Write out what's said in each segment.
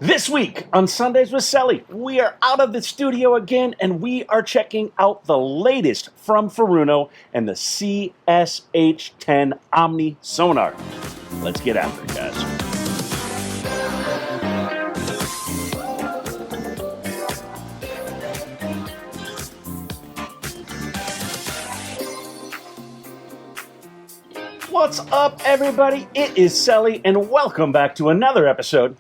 This week on Sundays with Sully, we are out of the studio again and we are checking out the latest from Furuno and the CSH10 Omni Sonar. Let's get after it, guys. What's up, everybody? It is Sully, and welcome back to another episode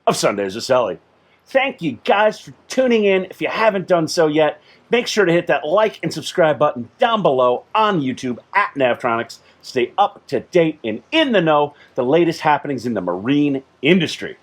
of Sundays with Sully. Thank you guys for tuning in. If you haven't done so yet, make sure to hit that like and subscribe button down below on YouTube at Navtronics. Stay up to date and in the know, the latest happenings in the marine industry.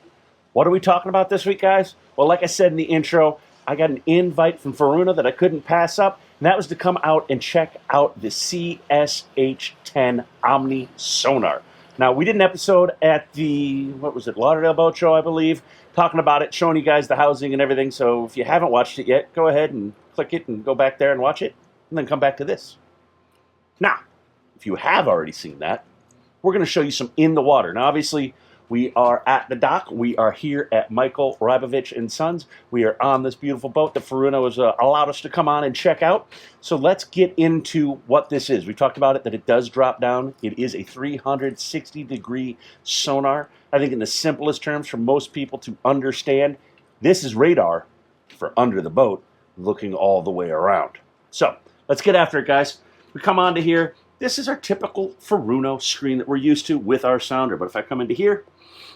What are we talking about this week, guys? Well, like I said in the intro, I got an invite from Furuno that I couldn't pass up, and that was to come out and check out the CSH10 Omni Sonar. Now, we did an episode at the, Lauderdale Boat Show, I believe, talking about it, showing you guys the housing and everything. So if you haven't watched it yet, go ahead and click it and go back there and watch it, and then come back to this. Now, if you have already seen that, we're going to show you some in the water. Now, obviously, we are at the dock. We are here at Michael Rybovich Sons. We are on this beautiful boat that Furuno has allowed us to come on and check out. So let's get into what this is. We talked about it, that it does drop down. It is a 360-degree sonar. I think in the simplest terms for most people to understand, this is radar for under the boat, looking all the way around. So let's get after it, guys. We come on to here. This is our typical Furuno screen that we're used to with our sounder. But if I come into here,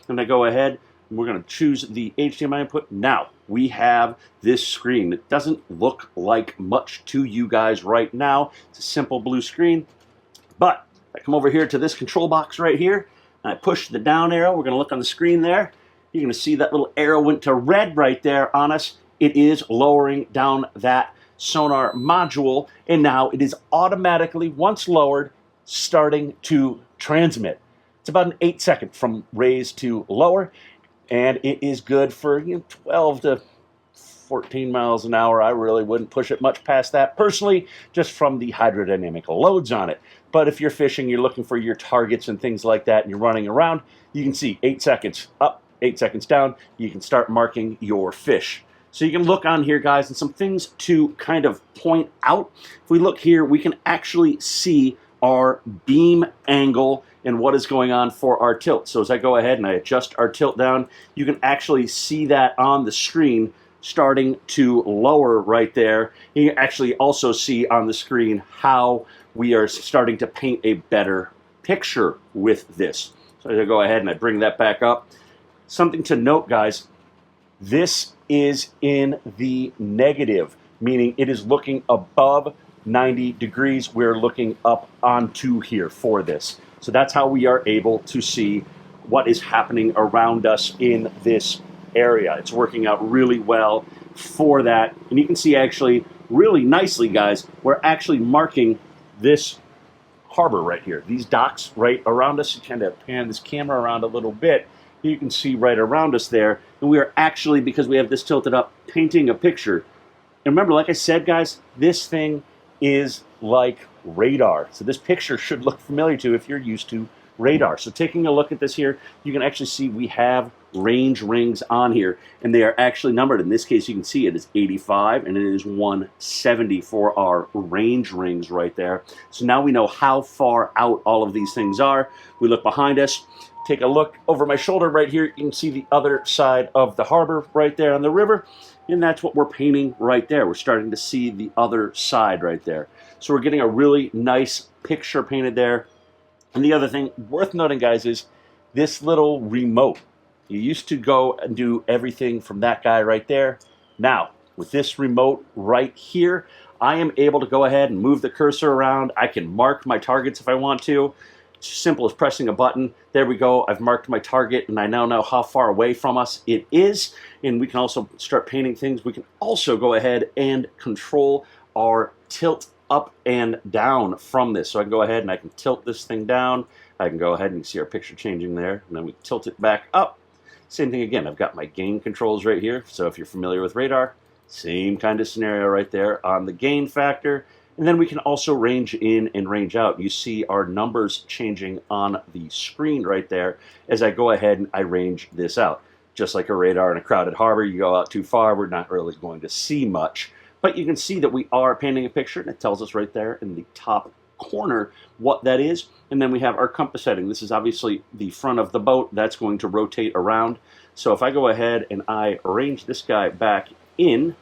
and I go ahead, and we're going to choose the HDMI input. Now, we have this screen. It doesn't look like much to you guys right now. It's a simple blue screen. But I come over here to this control box right here, and I push the down arrow. We're going to look on the screen there. You're going to see that little arrow went to red right there on us. It is lowering down that sonar module, and now it is automatically, once lowered, starting to transmit. It's about an 8-second from raise to lower, and it is good for 12 to 14 miles an hour. I really wouldn't push it much past that personally, just from the hydrodynamic loads on it. But if you're fishing, you're looking for your targets and things like that, and you're running around, you can see 8 seconds up, 8 seconds down. You can start marking your fish. So you can look on here, guys, and some things to kind of point out. If we look here, we can actually see our beam angle and what is going on for our tilt. So as I go ahead and I adjust our tilt down, you can actually see that on the screen starting to lower right there. You can actually also see on the screen how we are starting to paint a better picture with this. So as I go ahead and I bring that back up. Something to note, guys, this is in the negative, meaning it is looking above 90 degrees. We're looking up onto here for this. So that's how we are able to see what is happening around us in this area. It's working out really well for that. And you can see actually really nicely, guys, we're actually marking this harbor right here. These docks right around us. You kind of pan this camera around a little bit. You can see right around us there. And we are actually, because we have this tilted up, painting a picture. And remember, like I said, guys, this thing is like radar. So this picture should look familiar to you if you're used to radar. So taking a look at this here, you can actually see we have range rings on here, and they are actually numbered. In this case, you can see it is 85 and it is 170 for our range rings right there. So now we know how far out all of these things are. We look behind us, take a look over my shoulder right here. You can see the other side of the harbor right there on the river. And that's what we're painting right there. We're starting to see the other side right there. So we're getting a really nice picture painted there. And the other thing worth noting, guys, is this little remote. You used to go and do everything from that guy right there. Now, with this remote right here, I am able to go ahead and move the cursor around. I can mark my targets if I want to. It's simple as pressing a button. There we go. I've marked my target, and I now know how far away from us it is. And we can also start painting things. We can also go ahead and control our tilt up and down from this. So I can go ahead and I can tilt this thing down. I can go ahead and see our picture changing there. And then we tilt it back up. Same thing again. I've got my gain controls right here. So if you're familiar with radar, same kind of scenario right there on the gain factor. And then we can also range in and range out. You see our numbers changing on the screen right there as I go ahead and I range this out. just like a radar in a crowded harbor. You go out too far, we're not really going to see much. But you can see that we are painting a picture, and it tells us right there in the top corner what that is. And then we have our compass heading. This is obviously the front of the boat. That's going to rotate around. So if I go ahead and I range this guy back in,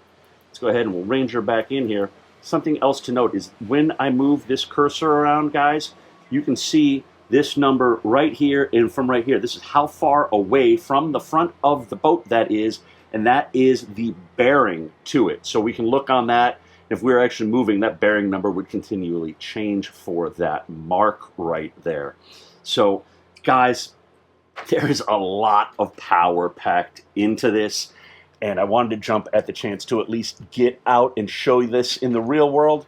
let's go ahead and we'll range her back in here. Something else to note is when I move this cursor around, guys, you can see this number right here and from right here. This is how far away from the front of the boat that is, and that is the bearing to it. So we can look on that. If we were actually moving, that bearing number would continually change for that mark right there. So, guys, there is a lot of power packed into this, and I wanted to jump at the chance to at least get out and show you this in the real world.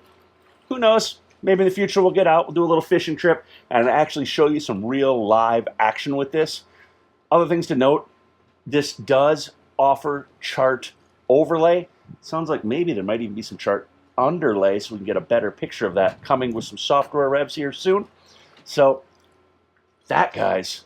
Who knows? Maybe in the future we'll get out, we'll do a little fishing trip, and actually show you some real live action with this. Other things to note, this does offer chart overlay. Sounds like maybe there might even be some chart underlay, so we can get a better picture of that coming with some software revs here soon. So that, guys,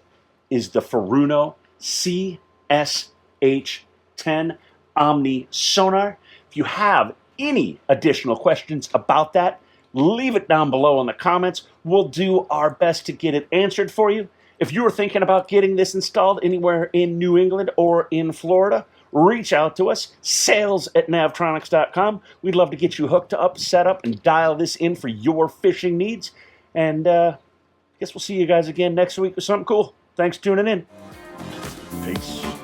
is the Furuno CSH10 Omni Sonar. If you have any additional questions about that, leave it down below in the comments. We'll do our best to get it answered for you. If you were thinking about getting this installed anywhere in New England or in Florida, reach out to us, sales@navtronics.com. We'd love to get you hooked up, set up, and dial this in for your fishing needs. And I guess we'll see you guys again next week with something cool. Thanks for tuning in. Peace.